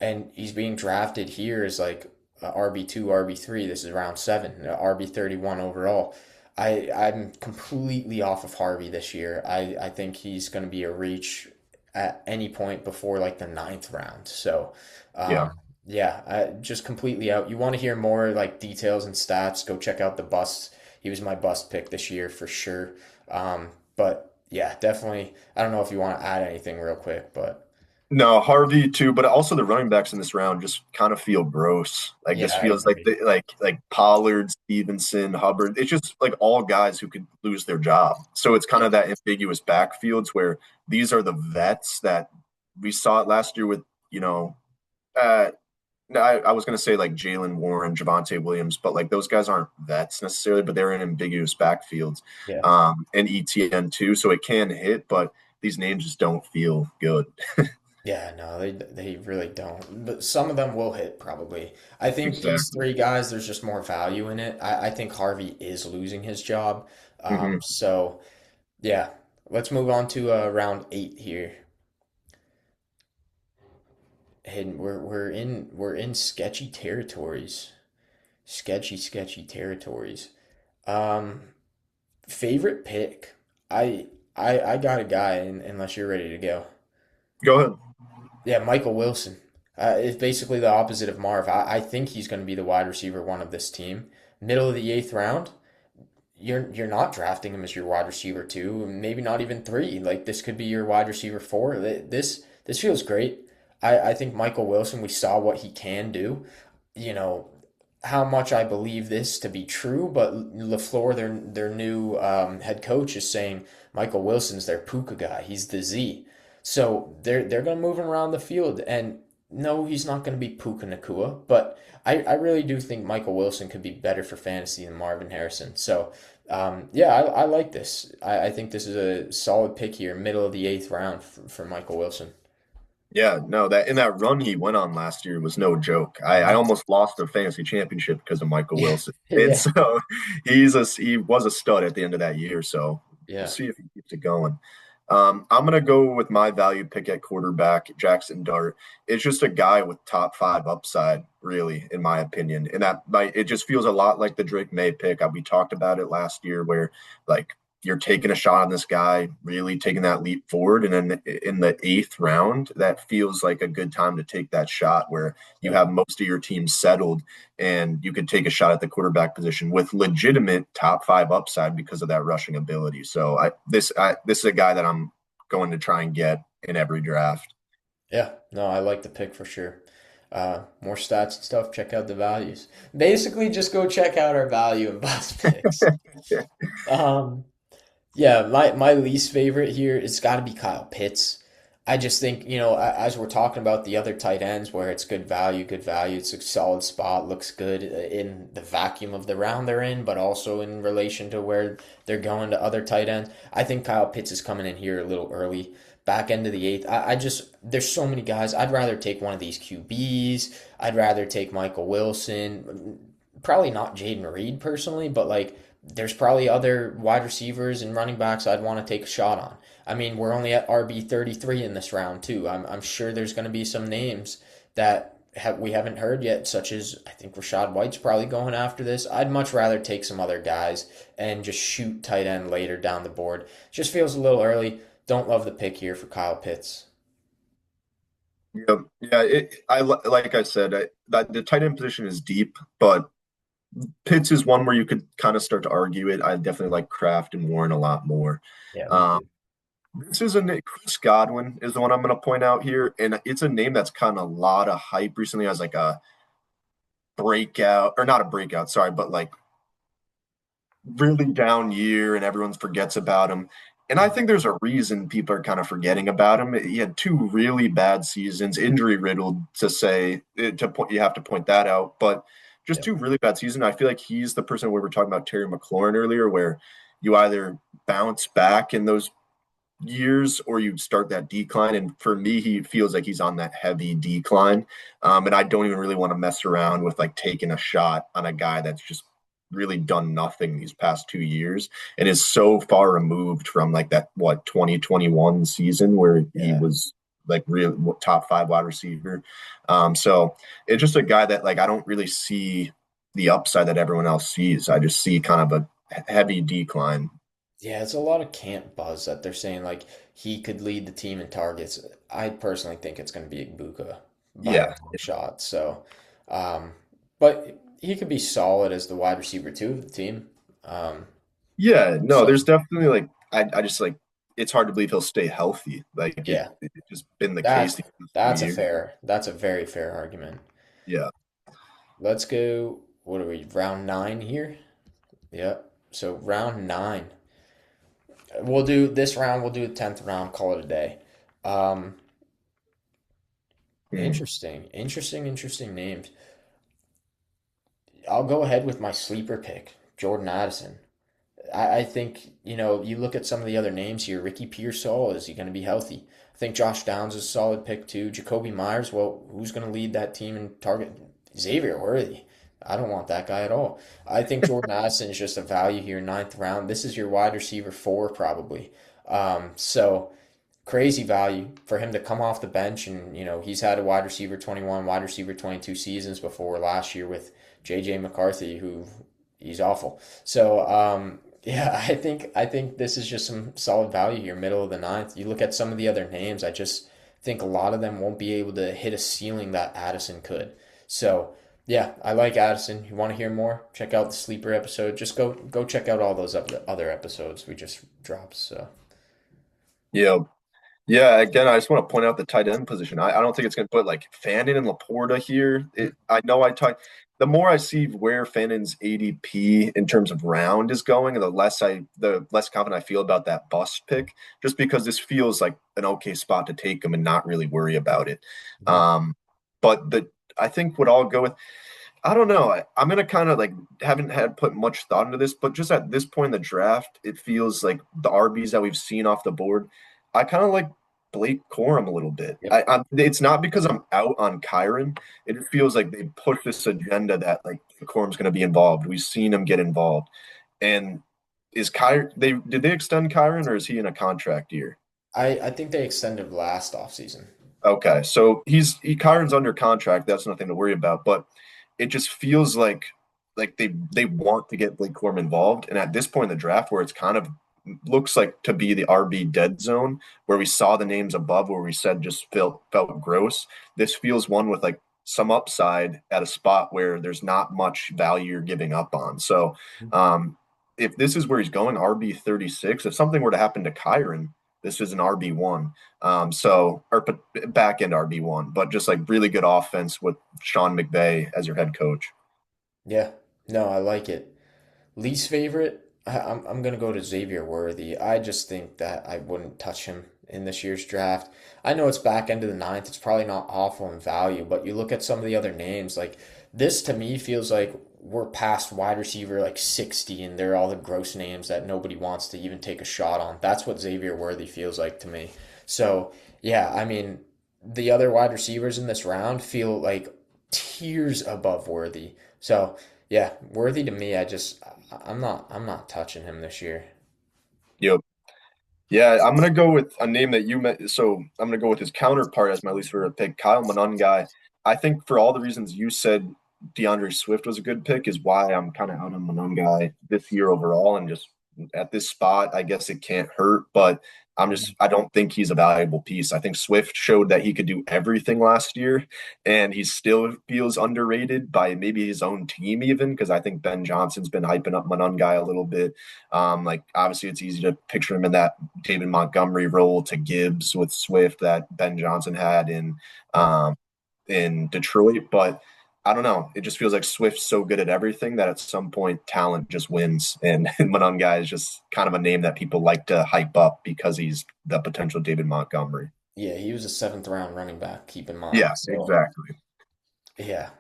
and he's being drafted here as like RB2, RB3. This is round seven, RB31 overall. I'm completely off of Harvey this year. I think he's going to be a reach at any point before like the ninth round. So, Yeah. yeah, just completely out. You want to hear more like details and stats? Go check out the bust. He was my bust pick this year for sure. But yeah, definitely. I don't know if you want to add anything real quick, but No, Harvey too, but also the running backs in this round just kind of feel gross. Like yeah, this I feels like agree. like Pollard, Stevenson, Hubbard. It's just like all guys who could lose their job. So it's kind Yeah, of that ambiguous backfields where these are the vets that we saw it last year with, uh, no, I was going to say like Jalen Warren, Javante Williams, but like those guys aren't vets necessarily, but they're in ambiguous backfields, yeah, and ETN too. So it can hit, but these names just don't feel good. yeah. No, they really don't. But some of them will hit probably. I think these Exactly. three guys, there's just more value in it. I think Harvey is losing his job. Hmm. So yeah, let's move on to round eight here. And we're in sketchy territories. Sketchy territories. Um, Favorite pick. I I got a guy unless you're ready to go. Go ahead. Yeah, Michael Wilson. It's basically the opposite of Marv. I think he's going to be the wide receiver one of this team. Middle of the eighth round. You're not drafting him as your wide receiver two, maybe not even three. Like this could be your wide receiver four. This feels great. I think Michael Wilson. We saw what he can do. You know how much I believe this to be true, but LaFleur, their new head coach, is saying Michael Wilson's their Puka guy. He's the Z. So they're gonna move him around the field, and no, he's not gonna be Puka Nakua, but I really do think Michael Wilson could be better for fantasy than Marvin Harrison. So yeah, I like this. I think this is a solid pick here, middle of the eighth round for Michael Wilson. Yeah, no, that in that run he went on last year was no joke. I That's almost lost the fantasy championship because of Michael yeah, Wilson. And yeah, so he was a stud at the end of that year. So we'll yeah. see if he keeps it going. I'm gonna go with my value pick at quarterback, Jackson Dart. It's just a guy with top five upside, really, in my opinion. And that like it just feels a lot like the Drake May pick. We talked about it last year, where like you're taking a shot on this guy, really taking that leap forward. And then in the eighth round, that feels like a good time to take that shot where you Yeah. have most of your team settled and you could take a shot at the quarterback position with legitimate top five upside because of that rushing ability. So this is a guy that I'm going to try and get in every draft. Yeah, no, I like the pick for sure. More stats and stuff. Check out the values. Basically, just go check out our value and bust picks. Um, yeah, my least favorite here it's got to be Kyle Pitts. I just think, as we're talking about the other tight ends where it's good value, it's a solid spot, looks good in the vacuum of the round they're in, but also in relation to where they're going to other tight ends. I think Kyle Pitts is coming in here a little early, back end of the eighth. I just, there's so many guys. I'd rather take one of these QBs. I'd rather take Michael Wilson. Probably not Jaden Reed personally, but like, there's probably other wide receivers and running backs I'd want to take a shot on. I mean, we're only at RB 33 in this round too. I'm sure there's going to be some names that we haven't heard yet, such as I think Rashad White's probably going after this. I'd much rather take some other guys and just shoot tight end later down the board. Just feels a little early. Don't love the pick here for Kyle Pitts. Yeah, yeah. Like I said, that the tight end position is deep, but Pitts is one where you could kind of start to argue it. I definitely like Kraft and Warren a lot more. Yeah, me Um, too. this is Chris Godwin is the one I'm going to point out here, and it's a name that's gotten a lot of hype recently as like a breakout, or not a breakout, sorry, but like really down year, and everyone forgets about him. And I think there's a reason people are kind of forgetting about him. He had two really bad seasons, injury riddled to say to point. You have to point that out, but just Yeah, two really bad seasons. I feel like he's the person we were talking about Terry McLaurin earlier, where you either bounce back in those years or you start that decline. And for me, he feels like he's on that heavy decline. And I don't even really want to mess around with like taking a shot on a guy that's just really done nothing these past 2 years and is so far removed from like that, what, 2021 season where he yeah. was like real top five wide receiver. So it's just a guy that like I don't really see the upside that everyone else sees. I just see kind of a heavy decline. Yeah, it's a lot of camp buzz that they're saying like he could lead the team in targets. I personally think it's going to be Igbuka by a Yeah. long shot. So, um, but he could be solid as the wide receiver too of the team. Um, Yeah, no, so there's definitely like I just like it's hard to believe he'll stay healthy. Like yeah, it's just been the case that these past few that's a years. fair, that's a very fair argument. Yeah. Let's go. What are we? Round nine here. Yep. So round nine. We'll do this round. We'll do the 10th round. Call it a day. Um, Hmm. interesting names. I'll go ahead with my sleeper pick, Jordan Addison. I think, you look at some of the other names here. Ricky Pearsall, is he going to be healthy? I think Josh Downs is a solid pick too. Jacoby Myers, well, who's going to lead that team in target? Xavier Worthy. I don't want that guy at all. I think Jordan Addison is just a value here, ninth round. This is your wide receiver four, probably. So crazy value for him to come off the bench. And, he's had a wide receiver 21, wide receiver 22 seasons before last year with J.J. McCarthy, who he's awful. So, yeah, I think this is just some solid value here, middle of the ninth. You look at some of the other names, I just think a lot of them won't be able to hit a ceiling that Addison could. So, yeah, I like Addison. You want to hear more? Check out the sleeper episode. Just go check out all those other episodes we just dropped. So, Yeah. Yeah, again, I just want to point out the tight end position. I don't think it's going to put like Fannin and Laporta here. I know the more I see where Fannin's ADP in terms of round is going, the less confident I feel about that bust pick, just because this feels like an okay spot to take him and not really worry about it. mhm. Um, but I think what I'll go with, I don't know. I'm gonna kind of like haven't had put much thought into this, but just at this point in the draft, it feels like the RBs that we've seen off the board. I kind of like. Blake Corum a little bit. Yep. It's not because I'm out on Kyron. It just feels like they push this agenda that like Corum's going to be involved. We've seen him get involved. And is Kyron, did they extend Kyron or is he in a contract year? I think they extended last offseason. Okay, so Kyron's under contract. That's nothing to worry about. But it just feels like they want to get Blake Corum involved. And at this point in the draft, where it's kind of looks like to be the RB dead zone, where we saw the names above, where we said just felt gross. This feels one with like some upside at a spot where there's not much value you're giving up on. So, if this is where he's going, RB 36, if something were to happen to Kyron, this is an RB1. Or back end RB1, but just like really good offense with Sean McVay as your head coach. Yeah. No, I like it. Least favorite, I'm gonna go to Xavier Worthy. I just think that I wouldn't touch him in this year's draft. I know it's back end of the ninth. It's probably not awful in value, but you look at some of the other names, like this to me feels like we're past wide receiver like 60, and they're all the gross names that nobody wants to even take a shot on. That's what Xavier Worthy feels like to me. So yeah, I mean, the other wide receivers in this round feel like tiers above Worthy. So yeah, Worthy to me, I'm not touching him this year. Yep. Yeah, I'm gonna go with a name that you met. So I'm gonna go with his counterpart as my least favorite pick, Kyle Monangai. I think for all the reasons you said, DeAndre Swift was a good pick, is why I'm kind of out on Monangai this year overall, and just at this spot, I guess it can't hurt. But I don't think he's a valuable piece. I think Swift showed that he could do everything last year, and he still feels underrated by maybe his own team, even because I think Ben Johnson's been hyping up Monangai a little bit. Like obviously, it's easy to picture him in that David Montgomery role to Gibbs with Swift that Ben Johnson had in Detroit, but I don't know. It just feels like Swift's so good at everything that at some point talent just wins. And Monangai is just kind of a name that people like to hype up because he's the potential David Montgomery. Yeah, he was a seventh round running back, keep in mind. Yeah, So exactly. yeah.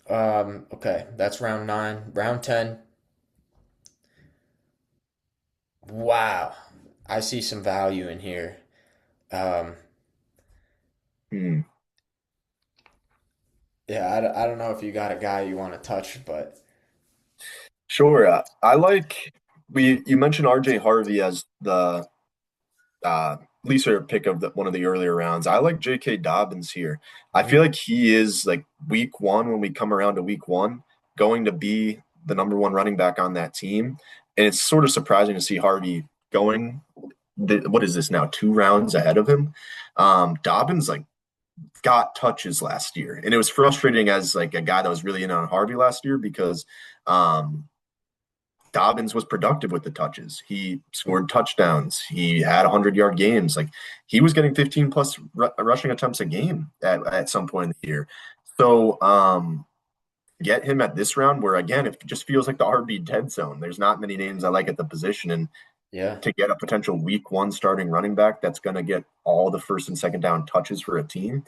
Okay, that's round nine. Round 10. Wow. I see some value in here. Um, Hmm. yeah, I don't know if you got a guy you want to touch, but Sure. I like we you mentioned RJ Harvey as the uh, least favorite pick of one of the earlier rounds. I like J.K. Dobbins here. I feel mm, like he is like week one when we come around to week one, going to be the number one running back on that team. And it's sort of surprising to see Harvey going. What is this now? 2 rounds ahead of him. Dobbins like got touches last year, and it was frustrating as like a guy that was really in on Harvey last year because um, Dobbins was productive with the touches. He scored touchdowns. He had 100-yard games. Like he was getting 15 plus rushing attempts a game at some point in the year. So get him at this round where again it just feels like the RB dead zone. There's not many names I like at the position, and yeah. to get a potential week one starting running back that's going to get all the first and second down touches for a team,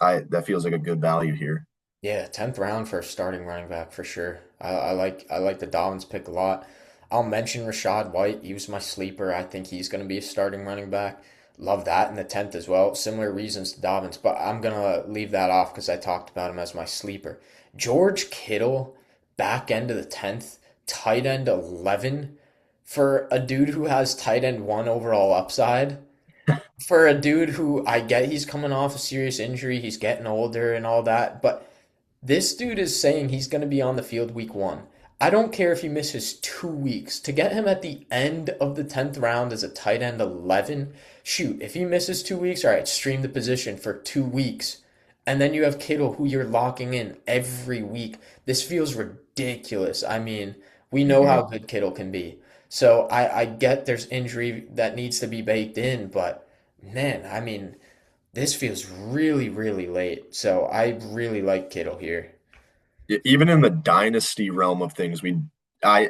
I that feels like a good value here. Yeah, 10th round for a starting running back for sure. I like the Dobbins pick a lot. I'll mention Rashad White. He was my sleeper. I think he's going to be a starting running back. Love that in the 10th as well. Similar reasons to Dobbins, but I'm going to leave that off because I talked about him as my sleeper. George Kittle, back end of the 10th, tight end 11 for a dude who has tight end 1 overall upside. For a dude who I get he's coming off a serious injury, he's getting older and all that, but this dude is saying he's going to be on the field week 1. I don't care if he misses 2 weeks. To get him at the end of the 10th round as a tight end 11, shoot, if he misses 2 weeks, all right, stream the position for 2 weeks. And then you have Kittle, who you're locking in every week. This feels ridiculous. I mean, we know Mhm. how good Kittle can be. So I get there's injury that needs to be baked in, but man, I mean, this feels really, really late. So I really like Kittle here. Even in the dynasty realm of things, I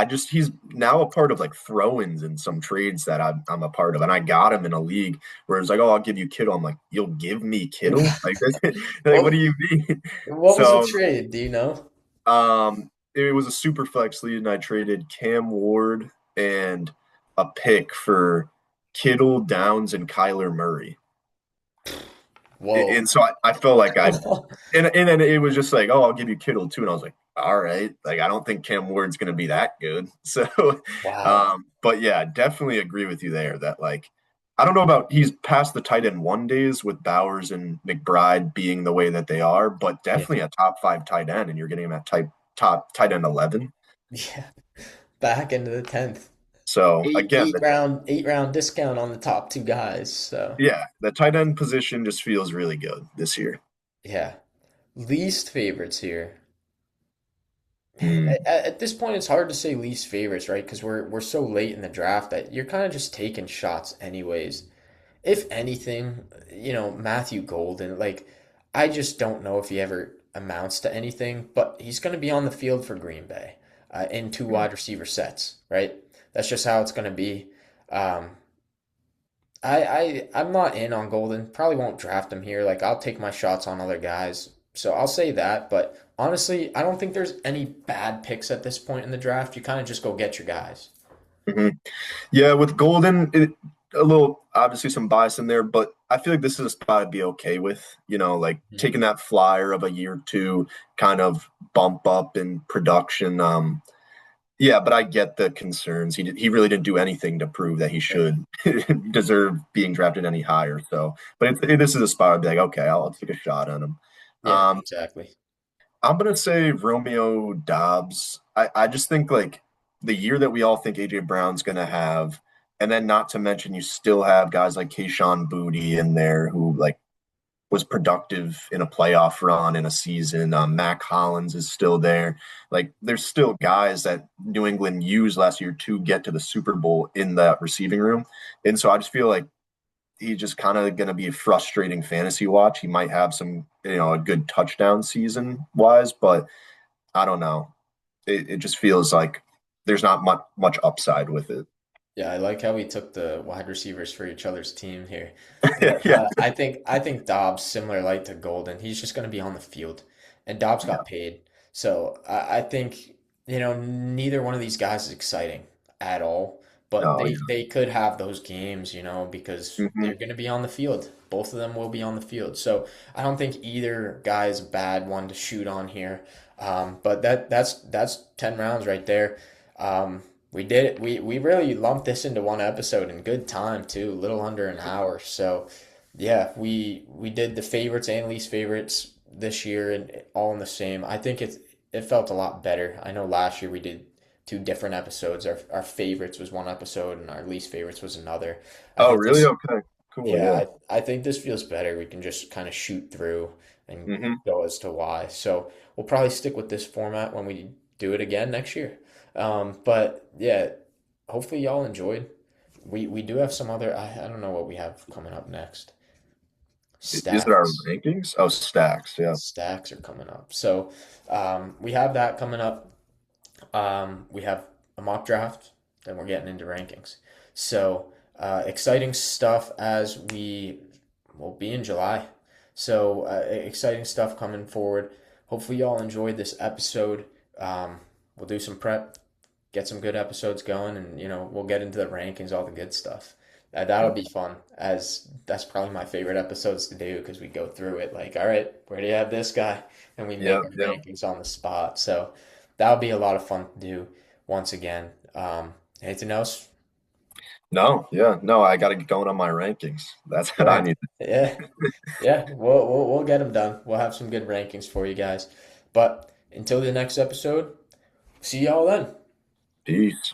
just he's now a part of like throw-ins in some trades that I'm a part of, and I got him in a league where it's like, oh, I'll give you Kittle. I'm like, you'll give me Kittle? Like this, like what do What you mean? what was the So trade? Do you know? it was a super flex league, and I traded Cam Ward and a pick for Kittle, Downs, and Kyler Murray. Whoa. And so I felt like and then it was just like, oh, I'll give you Kittle too. And I was like, all right. Like, I don't think Cam Ward's going to be that good. So, Wow. but yeah, definitely agree with you there that like, I don't know about he's past the tight end one days with Bowers and McBride being the way that they are, but Yeah. definitely a top five tight end, and you're getting him at top tight end 11. Yeah. Back into the 10th. So Eight again, eight round eight round discount on the top two guys. So yeah, the tight end position just feels really good this year. yeah. Least favorites here. Mm, At this point, it's hard to say least favorites, right? Because we're so late in the draft that you're kind of just taking shots anyways. If anything, Matthew Golden, like I just don't know if he ever amounts to anything, but he's going to be on the field for Green Bay in two mm, wide receiver sets, right? That's just how it's going to be. Um, I'm not in on Golden. Probably won't draft him here. Like I'll take my shots on other guys. So I'll say that, but honestly, I don't think there's any bad picks at this point in the draft. You kind of just go get your guys. mhm. Yeah, with Golden, a little obviously some bias in there, but I feel like this is a spot I'd be okay with. Like Mhm. taking that flyer of a year or two, kind of bump up in production. Yeah, but I get the concerns. He really didn't do anything to prove that he Yeah, should deserve being drafted any higher. So, but this is a spot I'd be like, okay, I'll take a shot on him. yeah, Um, exactly. I'm gonna say Romeo Dobbs. I just think like the year that we all think AJ Brown's gonna have, and then not to mention you still have guys like Kayshon Boutte in there who like was productive in a playoff run in a season. Mac Hollins is still there. Like there's still guys that New England used last year to get to the Super Bowl in that receiving room, and so I just feel like he's just kind of going to be a frustrating fantasy watch. He might have some, a good touchdown season wise, but I don't know. It just feels like there's not much upside with it. Yeah, I like how we took the wide receivers for each other's team here. But Yeah, I think Dobbs similar light to Golden. He's just going to be on the field, and Dobbs yeah. got paid. So I think neither one of these guys is exciting at all. But No, they could have those games, because yeah. they're going to be on the field. Both of them will be on the field. So I don't think either guy is a bad one to shoot on here. But that's 10 rounds right there. We did it. We really lumped this into one episode in good time too, a little under an hour. So yeah, we did the favorites and least favorites this year and all in the same. I think it felt a lot better. I know last year we did two different episodes. Our favorites was one episode and our least favorites was another. I Oh, think really? this Okay, cool. Yeah. yeah, I think this feels better. We can just kind of shoot through and Hmm. go as to why. So we'll probably stick with this format when we do it again next year. But yeah, hopefully y'all enjoyed. We do have some other. I don't know what we have coming up next. Is it our Stacks. rankings? Oh, stacks. Yeah. Stacks are coming up. So we have that coming up. We have a mock draft, then we're getting into rankings. So exciting stuff as we will be in July. So exciting stuff coming forward. Hopefully y'all enjoyed this episode. We'll do some prep, get some good episodes going, and we'll get into the rankings, all the good stuff. That'll be fun, as that's probably my favorite episodes to do because we go through it like, all right, where do you have this guy? And we make Yeah. our Yeah. rankings on the spot. So that'll be a lot of fun to do once again. Anything else? No. Yeah. No. I got to get going on my rankings. That's what I Correct. need. Yeah, yeah. We'll get them done. We'll have some good rankings for you guys. But until the next episode, see y'all then. Peace.